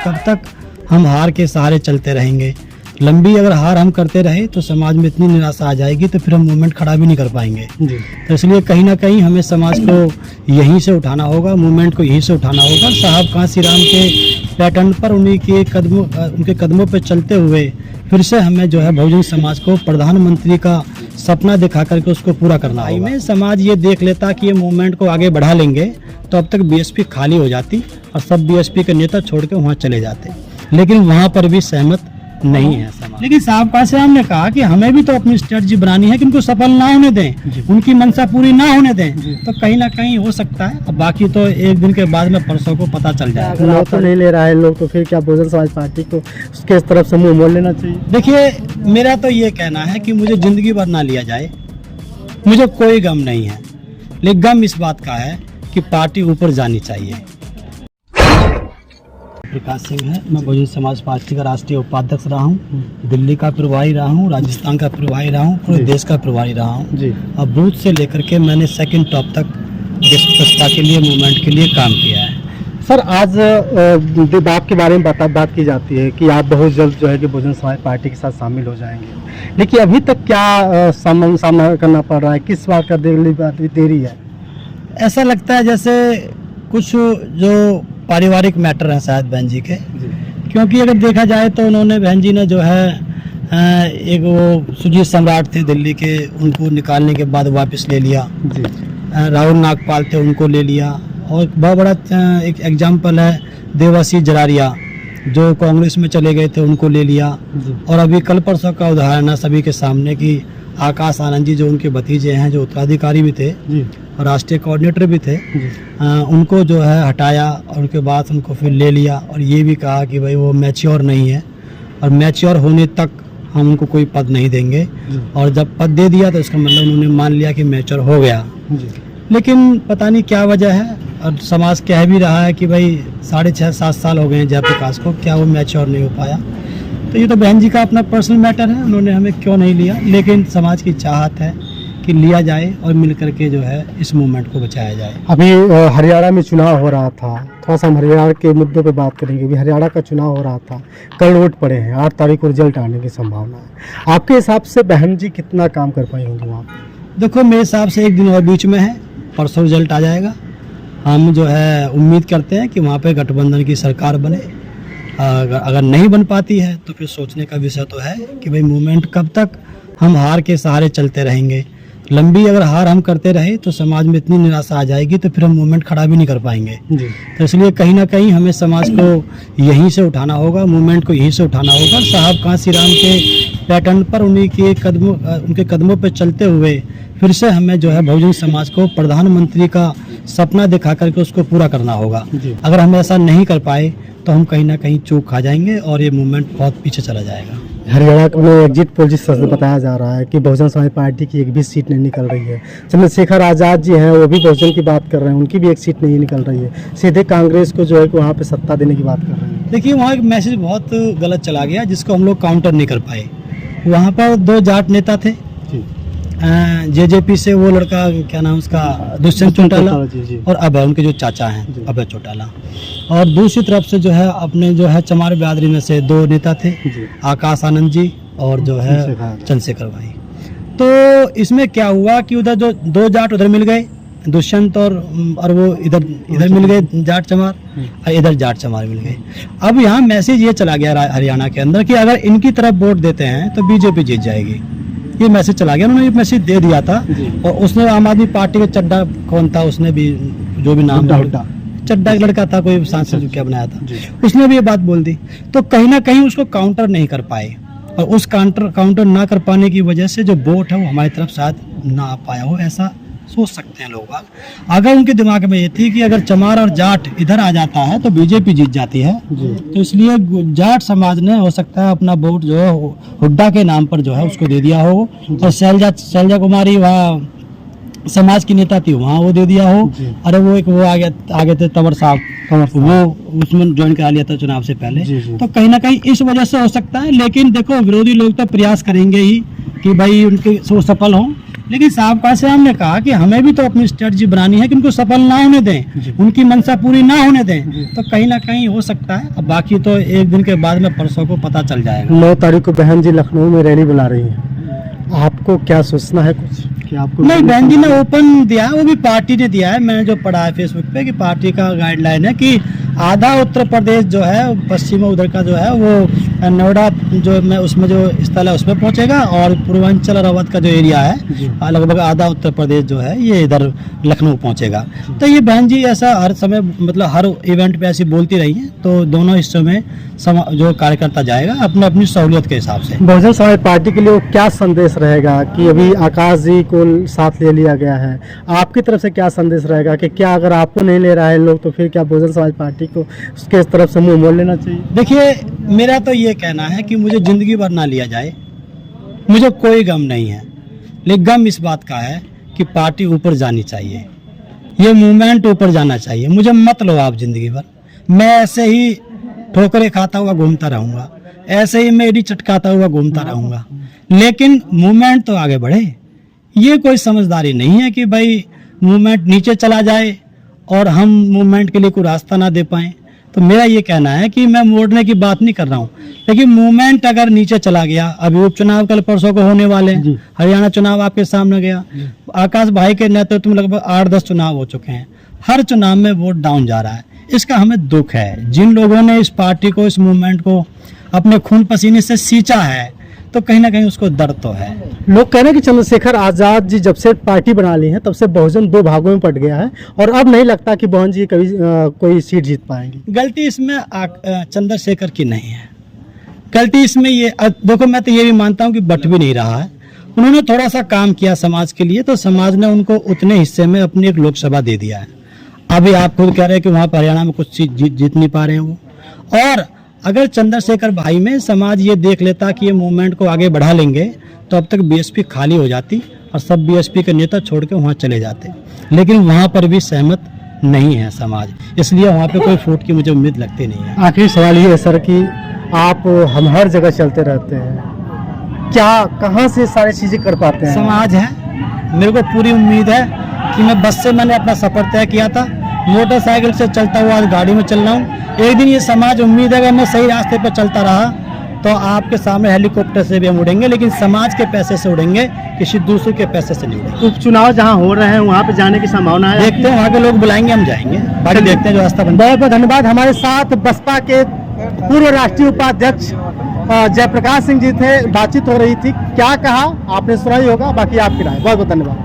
कब तक हम हार के सहारे चलते रहेंगे? लंबी अगर हार हम करते रहे तो समाज में इतनी निराशा आ जाएगी तो फिर हम मूवमेंट खड़ा भी नहीं कर पाएंगे। तो इसलिए कहीं ना कहीं हमें समाज को यहीं से उठाना होगा, मूवमेंट को यहीं से उठाना होगा। साहब कांसीराम के पैटर्न पर उनके कदमों पर चलते हुए फिर से हमें जो है बहुजन समाज को प्रधानमंत्री का सपना दिखा करके उसको पूरा करना होगा। में समाज ये देख लेता कि ये मूवमेंट को आगे बढ़ा लेंगे तो अब तक बीएसपी खाली हो जाती और सब बीएसपी के नेता छोड़ के वहाँ चले जाते, लेकिन वहाँ पर भी सहमत नहीं है समाज। लेकिन साहब कांसीराम ने कहा कि हमें भी तो अपनी स्ट्रेटजी बनानी है कि उनको सफल ना होने दें, उनकी मंशा पूरी ना होने दें। तो कहीं ना कहीं हो सकता है, अब बाकी तो एक दिन के बाद में परसों को पता चल जाएगा। नाम तो नहीं ले रहा है लोग, तो फिर क्या बहुजन समाज पार्टी को उसके तरफ से मुंह मोड़ लेना चाहिए? देखिए, मेरा तो ये कहना है कि मुझे जिंदगी भर ना लिया जाए, मुझे कोई गम नहीं है, लेकिन गम इस बात का है कि पार्टी ऊपर जानी चाहिए। प्रकाश सिंह है, मैं बहुजन समाज पार्टी का राष्ट्रीय उपाध्यक्ष रहा हूँ, दिल्ली का प्रभारी रहा हूँ, राजस्थान का प्रभारी रहा हूँ, पूरे देश का प्रभारी रहा हूँ। और बूथ से लेकर के मैंने सेकंड टॉप तक देश सत्ता के लिए, मूवमेंट के लिए काम किया है। सर, आज आपके बारे में बात की जाती है कि आप बहुत जल्द जो है कि बहुजन समाज पार्टी के साथ शामिल हो जाएंगे, लेकिन अभी तक क्या सामना करना पड़ रहा है? किस बात का देरी है? ऐसा लगता है जैसे कुछ जो पारिवारिक मैटर है शायद बहन जी के, क्योंकि अगर देखा जाए तो उन्होंने, बहन जी ने जो है एक वो सुजीत सम्राट थे दिल्ली के, उनको निकालने के बाद वापस ले लिया। राहुल नागपाल थे, उनको ले लिया। और बहुत बड़ा एक एग्जाम्पल है देवासी जरारिया, जो कांग्रेस में चले गए थे, उनको ले लिया। और अभी कल परसों का उदाहरण है सभी के सामने कि आकाश आनंद जी, जो उनके भतीजे हैं, जो उत्तराधिकारी भी थे और राष्ट्रीय कोऑर्डिनेटर भी थे, उनको जो है हटाया और उनके बाद उनको फिर ले लिया। और ये भी कहा कि भाई वो मैच्योर नहीं है और मैच्योर होने तक हम उनको कोई पद नहीं देंगे। और जब पद दे दिया तो इसका मतलब उन्होंने मान लिया कि मैच्योर हो गया। लेकिन पता नहीं क्या वजह है, और समाज कह भी रहा है कि भाई 6.5-7 साल हो गए हैं जयप्रकाश को, क्या वो मैच्योर नहीं हो पाया? तो ये तो बहन जी का अपना पर्सनल मैटर है, उन्होंने हमें क्यों नहीं लिया, लेकिन समाज की चाहत है कि लिया जाए और मिल करके जो है इस मूवमेंट को बचाया जाए। अभी हरियाणा में चुनाव हो रहा था, थोड़ा सा हम हरियाणा के मुद्दों पे बात करेंगे। अभी हरियाणा का चुनाव हो रहा था, कल वोट पड़े हैं, 8 तारीख को रिजल्ट आने की संभावना है। आपके हिसाब से बहन जी कितना काम कर पाई होंगी वहाँ पे? देखो, मेरे हिसाब से एक दिन और बीच में है, परसों रिजल्ट आ जाएगा। हम जो है उम्मीद करते हैं कि वहाँ पे गठबंधन की सरकार बने। अगर नहीं बन पाती है तो फिर सोचने का विषय तो है कि भाई मूवमेंट कब तक हम हार के सहारे चलते रहेंगे। लंबी अगर हार हम करते रहे तो समाज में इतनी निराशा आ जाएगी तो फिर हम मूवमेंट खड़ा भी नहीं कर पाएंगे। तो इसलिए कहीं ना कहीं हमें समाज को यहीं से उठाना होगा, मूवमेंट को यहीं से उठाना होगा। साहब कांसीराम के पैटर्न पर उनके कदमों पर चलते हुए फिर से हमें जो है बहुजन समाज को प्रधानमंत्री का सपना दिखा करके उसको पूरा करना होगा। अगर हम ऐसा नहीं कर पाए तो हम कहीं ना कहीं चूक खा जाएंगे और ये मूवमेंट बहुत पीछे चला जाएगा। हरियाणा में एग्जिट पोल जिस तरह से बताया जा रहा है कि बहुजन समाज पार्टी की एक भी सीट नहीं निकल रही है। चंद्रशेखर आज़ाद जी हैं, वो भी बहुजन की बात कर रहे हैं, उनकी भी एक सीट नहीं निकल रही है। सीधे कांग्रेस को जो है कि वहाँ पे सत्ता देने की बात कर रहे हैं। देखिए, वहाँ एक मैसेज बहुत गलत चला गया जिसको हम लोग काउंटर नहीं कर पाए। वहाँ पर 2 जाट नेता थे, जेजेपी से वो लड़का, क्या नाम उसका, दुष्यंत चौटाला, और अभय, उनके जो चाचा हैं अभय चौटाला। और दूसरी तरफ से जो है अपने जो है चमार बिरादरी में से 2 नेता थे, आकाश आनंद जी और जो है चंद्रशेखर भाई। तो इसमें क्या हुआ कि उधर जो 2 जाट उधर मिल गए, दुष्यंत और वो इधर मिल गए जाट चमार, और इधर जाट चमार मिल गए। अब यहाँ मैसेज ये चला गया हरियाणा के अंदर कि अगर इनकी तरफ वोट देते हैं तो बीजेपी जीत जाएगी। ये मैसेज चला गया, उन्होंने ये मैसेज दे दिया था। और उसने आम आदमी पार्टी का चड्डा कौन था, उसने भी जो भी नाम चड्डा लड़का था, कोई सांसद क्या बनाया था, उसने भी ये बात बोल दी। तो कहीं ना कहीं उसको काउंटर नहीं कर पाए, और उस काउंटर ना कर पाने की वजह से जो वोट है वो हमारी तरफ शायद ना आ पाया हो, ऐसा सोच सकते हैं लोग। अगर उनके दिमाग में ये थी कि अगर चमार और जाट इधर आ जाता है तो बीजेपी जीत जाती है, तो इसलिए जाट समाज ने हो सकता है अपना वोट जो है हुड्डा के नाम पर जो है उसको दे दिया हो। और शैलजा कुमारी वहाँ समाज की नेता थी, वहाँ वो दे दिया हो। अरे वो आगे थे तंवर साहब, वो उसमें ज्वाइन करा लिया था चुनाव से पहले। तो कहीं ना कहीं इस वजह से हो सकता है। लेकिन देखो, विरोधी लोग तो प्रयास करेंगे ही कि भाई उनके सफल हों, लेकिन साहब से हमने कहा कि हमें भी तो अपनी स्ट्रेटजी बनानी है कि उनको सफल ना होने दें, उनकी मंशा पूरी ना होने दें, तो कहीं ना कहीं हो सकता है। अब बाकी तो एक दिन के बाद में परसों को पता चल जाएगा। 9 तारीख को बहन जी लखनऊ में रैली बुला रही है, आपको क्या सोचना है कुछ कि आपको? नहीं, बहन जी ने ओपन दिया है, वो भी पार्टी ने दिया है। मैंने जो पढ़ा है फेसबुक पे कि पार्टी का गाइडलाइन है कि आधा उत्तर प्रदेश जो है पश्चिम उधर का जो है वो नोएडा जो में उसमें जो स्थल है उसमें पहुंचेगा, और पूर्वांचल और अवध का जो एरिया है लगभग आधा उत्तर प्रदेश जो है ये इधर लखनऊ पहुंचेगा। तो ये बहन जी ऐसा हर समय मतलब हर इवेंट पे ऐसी बोलती रही है, तो दोनों हिस्सों में जो कार्यकर्ता जाएगा अपने अपनी सहूलियत के हिसाब से। बहुजन समाज पार्टी के लिए वो क्या संदेश रहेगा कि अभी आकाश जी को साथ ले लिया गया है, आपकी तरफ से क्या संदेश रहेगा कि क्या अगर आपको नहीं ले रहा है लोग तो फिर क्या बहुजन समाज पार्टी को उसके तरफ से मुंह मोड़ लेना चाहिए? देखिए, मेरा तो ये कहना है कि मुझे जिंदगी भर ना लिया जाए, मुझे कोई गम नहीं है, लेकिन गम इस बात का है कि पार्टी ऊपर जानी चाहिए, ये मूवमेंट ऊपर जाना चाहिए। मुझे मत लो आप जिंदगी भर, मैं ऐसे ही ठोकरे खाता हुआ घूमता रहूंगा, ऐसे ही मैं एडी चटकाता हुआ घूमता रहूंगा, लेकिन मूवमेंट तो आगे बढ़े। ये कोई समझदारी नहीं है कि भाई मूवमेंट नीचे चला जाए और हम मूवमेंट के लिए कोई रास्ता ना दे पाएं। तो मेरा ये कहना है कि मैं मोड़ने की बात नहीं कर रहा हूँ, लेकिन मूवमेंट अगर नीचे चला गया, अभी उपचुनाव कल परसों को होने वाले हैं, हरियाणा चुनाव आपके सामने गया, आकाश भाई के नेतृत्व में लगभग 8-10 चुनाव हो चुके हैं, हर चुनाव में वोट डाउन जा रहा है। इसका हमें दुख है। जिन लोगों ने इस पार्टी को, इस मूवमेंट को अपने खून पसीने से सींचा है, तो कहीं ना कहीं उसको दर्द तो है। लोग कह रहे हैं कि चंद्रशेखर आजाद जी जब से पार्टी बना ली है तब से बहुजन 2 भागों में बट गया है और अब नहीं लगता कि बहन जी कभी कोई सीट जीत पाएंगे। गलती इसमें चंद्रशेखर की नहीं है, गलती इसमें ये देखो, मैं तो ये भी मानता हूँ कि बट भी नहीं रहा है। उन्होंने थोड़ा सा काम किया समाज के लिए, तो समाज ने उनको उतने हिस्से में अपनी एक लोकसभा दे दिया है। अभी आप खुद कह रहे हैं कि वहाँ पर हरियाणा में कुछ सीट जीत नहीं पा रहे हैं वो। और अगर चंद्रशेखर भाई में समाज ये देख लेता कि ये मूवमेंट को आगे बढ़ा लेंगे, तो अब तक बीएसपी खाली हो जाती और सब बीएसपी के नेता छोड़ के वहाँ चले जाते, लेकिन वहाँ पर भी सहमत नहीं है समाज, इसलिए वहाँ पे कोई फूट की मुझे उम्मीद लगती नहीं है। आखिरी सवाल ये है सर कि आप हम हर जगह चलते रहते हैं, क्या कहाँ से सारी चीज़ें कर पाते हैं? समाज है, मेरे को पूरी उम्मीद है कि मैं बस से मैंने अपना सफ़र तय किया था, मोटरसाइकिल से चलता हुआ आज गाड़ी में चल रहा हूँ। एक दिन ये समाज उम्मीद है अगर मैं सही रास्ते पर चलता रहा तो आपके सामने हेलीकॉप्टर से भी हम उड़ेंगे, लेकिन समाज के पैसे से उड़ेंगे, किसी दूसरे के पैसे से नहीं उड़ेंगे। उपचुनाव जहाँ हो रहे हैं वहाँ पे जाने की संभावना है? देखते हैं, वहाँ के लोग बुलाएंगे, हम जाएंगे, बाकी देखते हैं जो रास्ता बनता है। बहुत बहुत धन्यवाद। हमारे साथ बसपा के पूर्व राष्ट्रीय उपाध्यक्ष जयप्रकाश सिंह जी थे, बातचीत हो रही थी, क्या कहा आपने सुना ही होगा, बाकी आपकी राय। बहुत बहुत धन्यवाद।